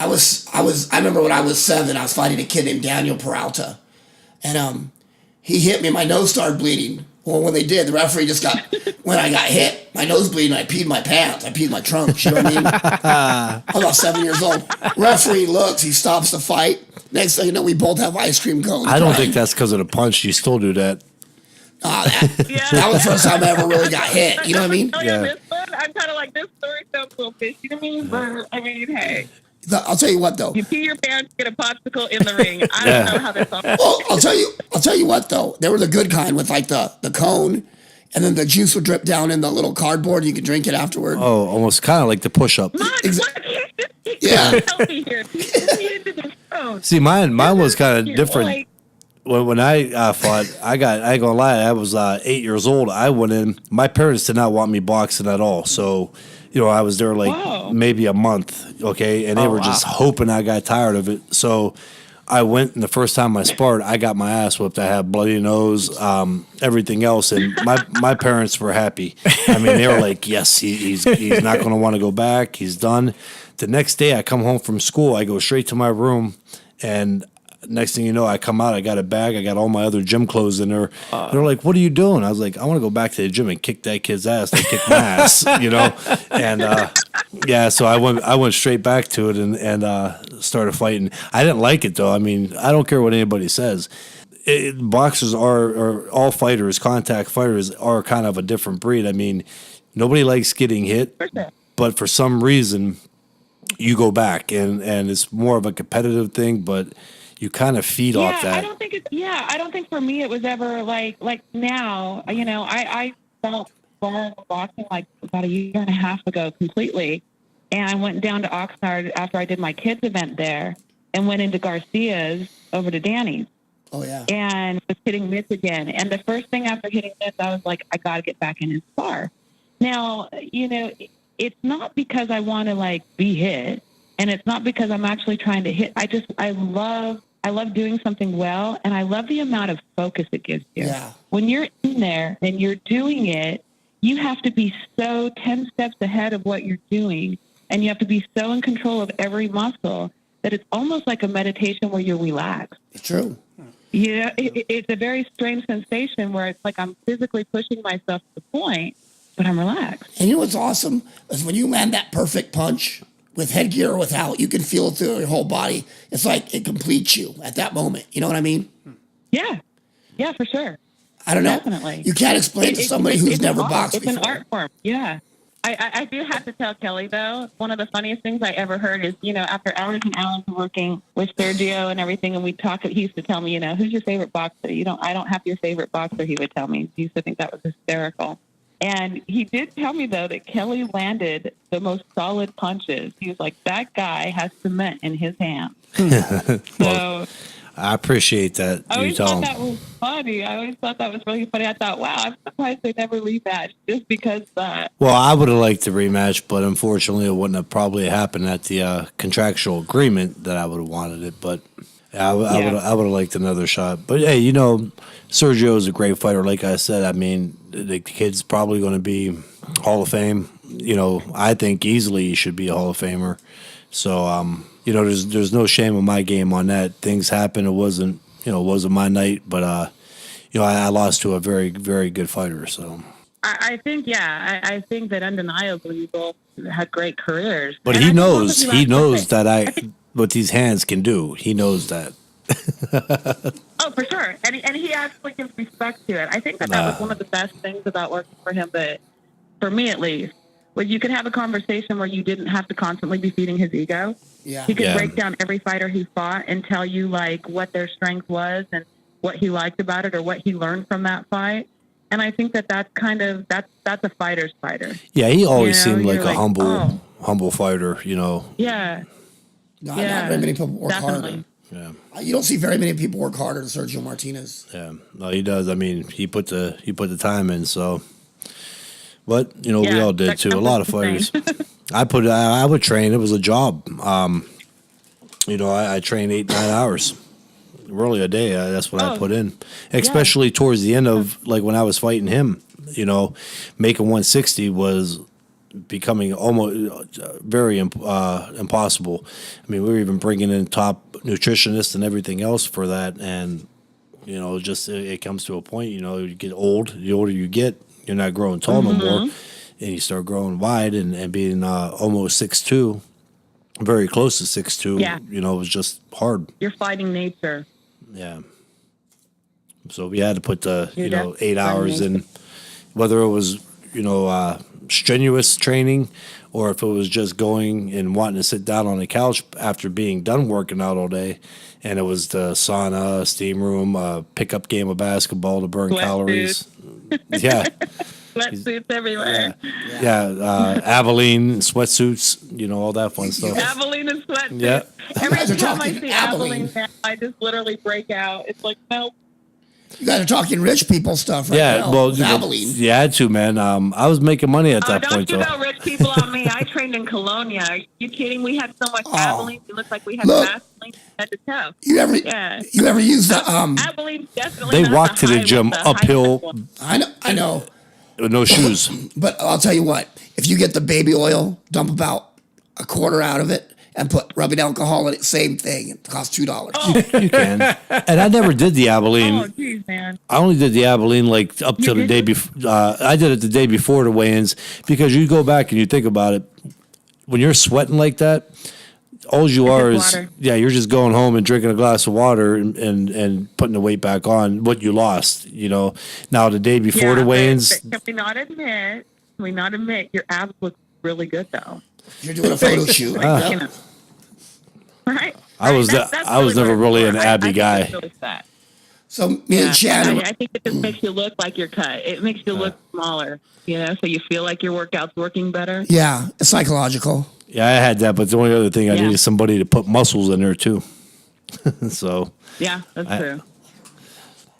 I remember when I was 7, I was fighting a kid named Daniel Peralta, and he hit me. My nose started bleeding. Well, when they did, the referee just got when I got hit, my nose bleeding. I peed my pants. I peed my trunks. You know what I mean? I was about 7 years old. Referee looks. He stops the fight. Next thing you know, we both have ice cream cones. I don't think that's because of the punch. You still do that. That was the first time I ever really got hit. You know what I mean? Yeah. This one, I'm kind of like, this story sounds a little fishy to me, but I mean, hey. I'll tell you what, though. You pee your pants, get a popsicle in the ring. I don't know how this all. Well, I'll tell you what, though. They were the good kind with like the cone, and then the juice would drip down in the little cardboard. You could drink it afterward. Oh, almost kind of like the push-up. Yeah. See, mine was kind of different. Like, when I fought, I ain't gonna lie, I was 8 years old. I went in. My parents did not want me boxing at all, so. I was there maybe a month, okay, and they were just hoping I got tired of it. So I went, and the first time I sparred, I got my ass whipped. I had bloody nose, everything else, and my parents were happy. I mean, they were like, yes, he's not going to want to go back. He's done. The next day, I come home from school. I go straight to my room, and next thing you know, I come out, I got a bag, I got all my other gym clothes in there. They're like, what are you doing? I was like, I want to go back to the gym and kick that kid's ass. They kicked my ass, And so I went straight back to it and started fighting. I didn't like it, though. I mean, I don't care what anybody says. Boxers or all fighters, contact fighters, are kind of a different breed. I mean, nobody likes getting hit, but for some reason, you go back, and it's more of a competitive thing, but you kind of feed off that. I don't think for me it was ever like now, I felt born boxing like about a year and a half ago completely. And I went down to Oxnard after I did my kids event there and went into Garcia's over to Danny's. Oh, yeah. And was hitting mitts again. And the first thing after hitting mitts, I was like, I got to get back in and spar. Now, it's not because I want to be hit. And it's not because I'm actually trying to hit. I love doing something well, and I love the amount of focus it gives you. Yeah. When you're in there and you're doing it, you have to be so 10 steps ahead of what you're doing, and you have to be so in control of every muscle that it's almost like a meditation where you're relaxed. It's true. It's a very strange sensation where it's like I'm physically pushing myself to the point, but I'm relaxed. And you know what's awesome is when you land that perfect punch, with headgear or without, you can feel it through your whole body. It's like it completes you at that moment. You know what I mean? Yeah. Yeah, for sure. I don't know. Definitely. You can't explain to somebody who's never boxed before. It's an art form. Yeah. I do have to tell Kelly, though, one of the funniest things I ever heard is, after hours and hours of working with Sergio and everything, and we talk, he used to tell me, who's your favorite boxer? I don't have your favorite boxer, he would tell me. He used to think that was hysterical. And he did tell me, though, that Kelly landed the most solid punches. He was like, that guy has cement in his hands. Well, I appreciate that. I always thought that was funny. I always thought that was really funny. I thought, wow, I'm surprised they never rematched just because. Well, I would have liked to rematch, but unfortunately, it wouldn't have probably happened at the contractual agreement that I would have wanted it. But I would have liked another shot. But hey, Sergio is a great fighter. Like I said, I mean, the kid's probably going to be Hall of Fame. I think easily he should be a Hall of Famer. So, there's no shame in my game on that. Things happen. It wasn't my night, but I lost to a very, very good fighter. So I think that undeniably we both had great careers. But he knows that what these hands can do. He knows that. Oh, for sure. And he actually gives respect to it. I think that was one of the best things about working for him, but for me at least, where you could have a conversation where you didn't have to constantly be feeding his ego. Yeah. He could break down every fighter he fought and tell you what their strength was and what he liked about it or what he learned from that fight. And I think that's a fighter's fighter. Yeah, he always seemed like a humble fighter, Yeah. Not very many people work harder. Yeah. You don't see very many people work harder than Sergio Martinez. Yeah, no, he does. I mean, he put the time in. So, but we all did too. A lot of fighters. I would train. It was a job. I trained 8-9 hours, really a day. That's what I put in. Especially towards the end of when I was fighting him. Making 160 was becoming almost very impossible. I mean, we were even bringing in top nutritionists and everything else for that, and just it comes to a point. You get old. The older you get, you're not growing tall no more, and you start growing wide and being almost 6'2", very close to 6'2". Yeah. It was just hard. You're fighting nature. Yeah. So we had to put the 8 definitely hours in, whether it was strenuous training or if it was just going and wanting to sit down on the couch after being done working out all day, and it was the sauna, steam room, pickup game of basketball to burn calories. Yeah. Sweatsuits everywhere. Yeah. Abilene sweatsuits, all that fun stuff. Abilene and sweatsuits. Yeah. Every time I see Abilene now, I just literally break out. It's like, no. You guys are talking rich people stuff right now. Well, Abilene. you had to, man. I was making money at that point, though. Don't you know rich people on me? I trained in Colonia. Are you kidding? We had so much Abilene. It looked like we had Vaseline at the toe. You ever use the Abilene definitely. They walk to the gym uphill. I know. With no shoes. But I'll tell you what, if you get the baby oil, dump about a quarter out of it, and put rubbing alcohol in it, same thing. It costs $2. Oh. You can. And I never did the Abilene. Oh, geez, man. I only did the Abilene like up till the day before. I did it the day before the weigh-ins, because you go back and you think about it. When you're sweating like that, all you are is water. You're just going home and drinking a glass of water and putting the weight back on what you lost. Now the day before the weigh-ins. Can we not admit your abs look really good though? You're doing a photo shoot. Right? I was never really an abby guy. It's really fat. So me and Shannon. I think it just makes you look like you're cut. It makes you look smaller, so you feel like your workout's working better. Yeah, it's psychological. Yeah, I had that, but the only other thing I needed somebody to put muscles in there too. So. Yeah, that's true.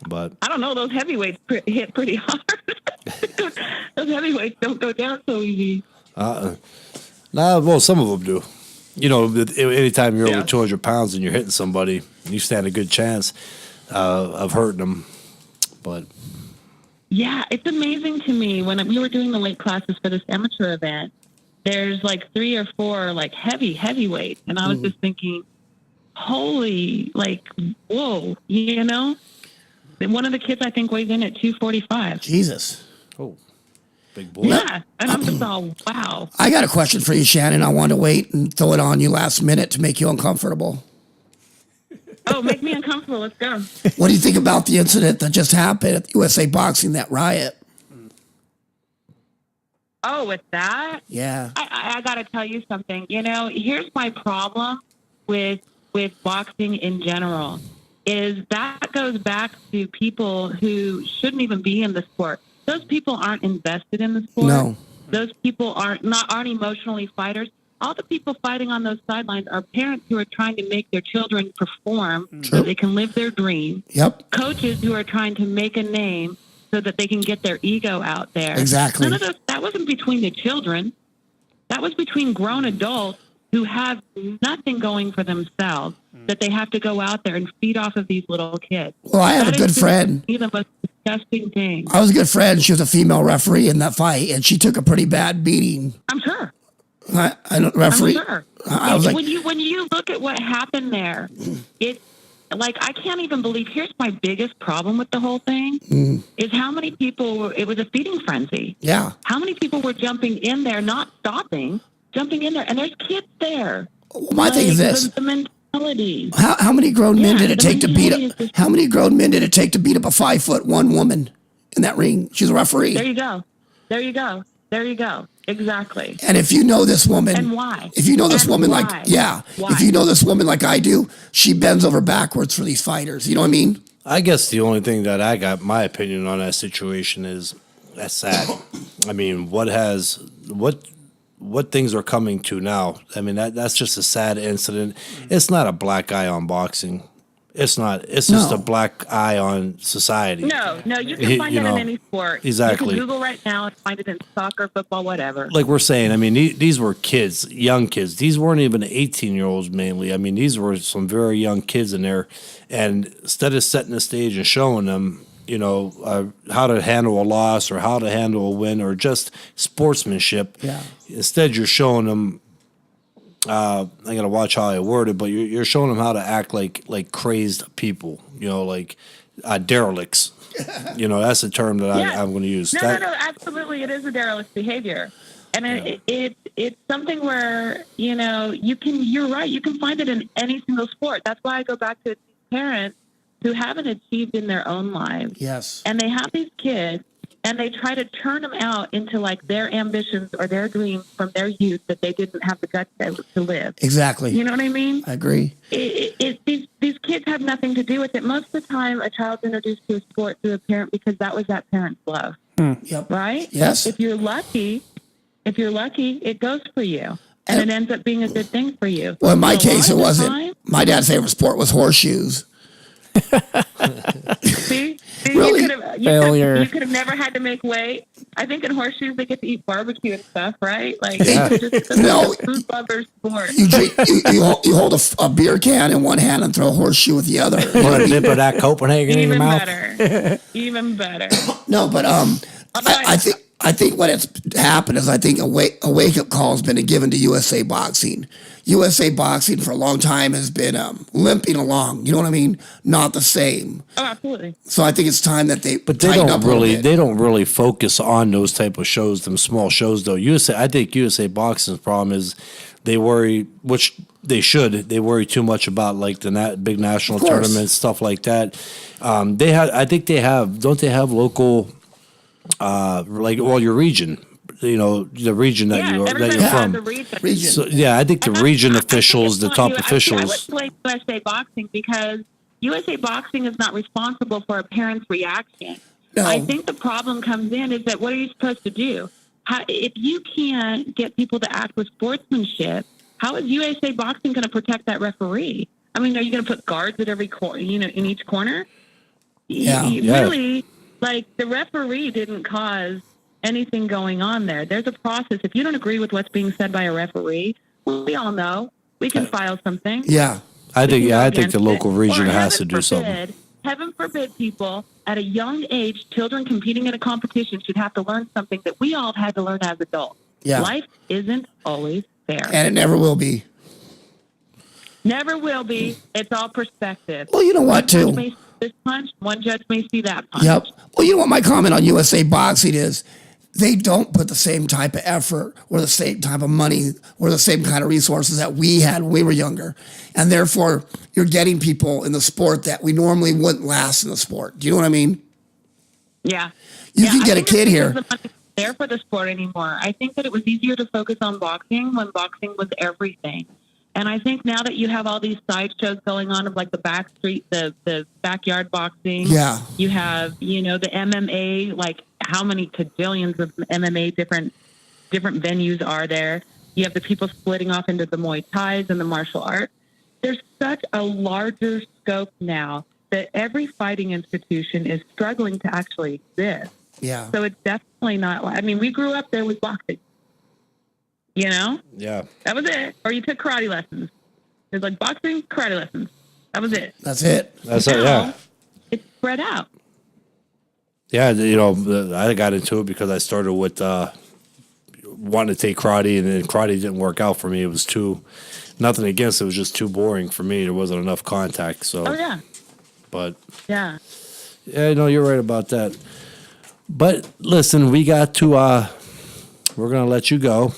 But I don't know. Those heavyweights hit pretty hard. Those heavyweights don't go down so easy. Well, some of them do. Anytime you're over 200 pounds and you're hitting somebody, you stand a good chance of hurting them. But yeah, it's amazing to me when we were doing the weight classes for this amateur event. There's like 3 or 4 like heavyweights, and I was just thinking, holy, like, whoa, One of the kids I think weighs in at 245. Jesus. Oh. Big boy. Yeah, and I'm just all, wow. I got a question for you, Shannon. I want to wait and throw it on you last minute to make you uncomfortable. Oh, make me uncomfortable. Let's go. What do you think about the incident that just happened at USA Boxing, that riot? Oh, with that? Yeah. I got to tell you something. Here's my problem with boxing in general, is that goes back to people who shouldn't even be in the sport. Those people aren't invested in the sport. No. Those people aren't emotionally fighters. All the people fighting on those sidelines are parents who are trying to make their children perform so they can live their dream. Yep. Coaches who are trying to make a name so that they can get their ego out there. Exactly. That wasn't between the children. That was between grown adults who have nothing going for themselves, that they have to go out there and feed off of these little kids. Well, I have a good friend. The most disgusting thing. I was a good friend. She was a female referee in that fight, and she took a pretty bad beating. I'm sure. I don't referee. I'm sure. I was like, when you look at what happened there, it's like, I can't even believe. Here's my biggest problem with the whole thing: is how many people. It was a feeding frenzy. Yeah. How many people were jumping in there, not stopping, jumping in there, and there's kids there. Well, my thing is this: the mentality. how many grown men did it the take to beat mentality up? How many grown men did it take to beat up a 5'1" woman in that ring? She's a referee. There you go. There you go. There you go. Exactly. And if you know this woman, and why? If you know this And woman why? if you know this woman like I do, she bends over backwards for these fighters. You know what I mean? I guess the only thing that I got my opinion on that situation is that's sad. I mean, what things are coming to now? I mean, that's just a sad incident. It's not a black eye on boxing. It's not. It's just a black eye on society. No, you can find it in any sport. Exactly. You can Google right now and find it in soccer, football, whatever. Like we're saying, I mean, these were kids, young kids. These weren't even 18-year-olds mainly. I mean, these were some very young kids in there. And instead of setting the stage and showing them, how to handle a loss or how to handle a win or just sportsmanship. Yeah. Instead, you're showing them. I gotta watch how I word it, but you're showing them how to act like crazed people. Like derelicts. That's a term that I'm going to use. No, absolutely, it is a derelict behavior, and it's something where you're right. You can find it in any single sport. That's why I go back to parents who haven't achieved in their own lives. Yes. And they have these kids and they try to turn them out into like their ambitions or their dreams from their youth that they didn't have the guts to live. Exactly. You know what I mean? I agree. These kids have nothing to do with it. Most of the time, a child's introduced to a sport through a parent because that was that parent's love. Yep. Right? Yes. If you're lucky, it goes for you. And it ends up being a good thing for you. Well, in my case, it wasn't. My dad's favorite sport was horseshoes. See, Really? you could have never had to make weight. I think in horseshoes they get to eat barbecue and stuff, right? Like it's just No. a food lover sport. You hold a beer can in one hand and throw a horseshoe with the other. Put a dip of that Copenhagen in your mouth. Even better. No, but I think what has happened is I think a wake up call has been given to USA Boxing. USA Boxing for a long time has been limping along. You know what I mean? Not the same. Oh, absolutely. So I think it's time that they don't really focus on those type of shows, them small shows though. I think USA Boxing's problem is they worry, which they should. They worry too much about like the big national tournaments, stuff like that. Don't they have local, your region. The region that you're from. Region. So, I think the region officials, the top officials. I would play USA Boxing because USA Boxing is not responsible for a parent's reaction. No. I think the problem comes in is that what are you supposed to do? If you can't get people to act with sportsmanship, how is USA Boxing going to protect that referee? I mean, are you going to put guards at every corner, in each corner? Really, like the referee didn't cause anything going on there. There's a process. If you don't agree with what's being said by a referee, we all know we can file something. Yeah. I think the local region has to do something. Heaven forbid people at a young age, children competing in a competition should have to learn something that we all had to learn as adults. Yeah. Life isn't always fair. And it never will be. Never will be. It's all perspective. Well, you know what, too? One judge may see this punch, one judge may see that punch. Yep. Well, you know what my comment on USA Boxing is? They don't put the same type of effort or the same type of money or the same kind of resources that we had when we were younger. And therefore, you're getting people in the sport that we normally wouldn't last in the sport. Do you know what I mean? Yeah. You can get a kid here. The money's there for the sport anymore. I think that it was easier to focus on boxing when boxing was everything. And I think now that you have all these side shows going on of like the back street, the backyard boxing. Yeah. You have, the MMA, like how many cajillions of MMA different venues are there? You have the people splitting off into the Muay Thais and the martial arts. There's such a larger scope now that every fighting institution is struggling to actually exist. Yeah. So it's definitely not, we grew up there with boxing. Yeah. That was it. Or you took karate lessons. It was like boxing, karate lessons. That was it. That's it. It's spread out. Yeah, I got into it because I started with wanting to take karate, and then karate didn't work out for me. It was nothing against it, was just too boring for me. There wasn't enough contact. So. Oh, yeah. But. Yeah. Yeah, no, you're right about that. But listen, we got to, we're going to let you go.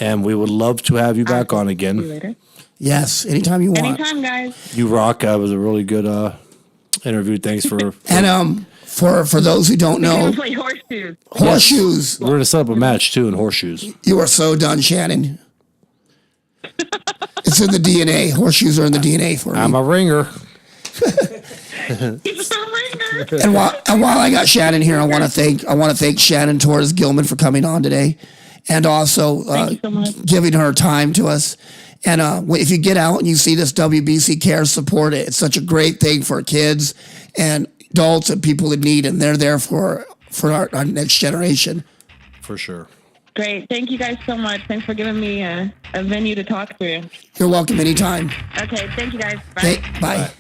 And we would love to have you back on again. See you later. Yes, anytime you want. Anytime, guys. You rock. That was a really good interview. Thanks for and for those who don't know, play horseshoes. Horseshoes. We're gonna set up a match too in horseshoes. You are so done, Shannon. It's in the DNA. Horseshoes are in the DNA for me. I'm a ringer. He's a ringer. And while I got Shannon here, I want to thank Shannon Torres Gilman for coming on today, and also Thank you so much. giving her time to us. And if you get out and you see this WBC Cares, support it. It's such a great thing for kids and adults and people in need, and they're there for our next generation. For sure. Great. Thank you guys so much. Thanks for giving me a venue to talk through. You're welcome anytime. Okay. Thank you guys. Bye. Okay, bye.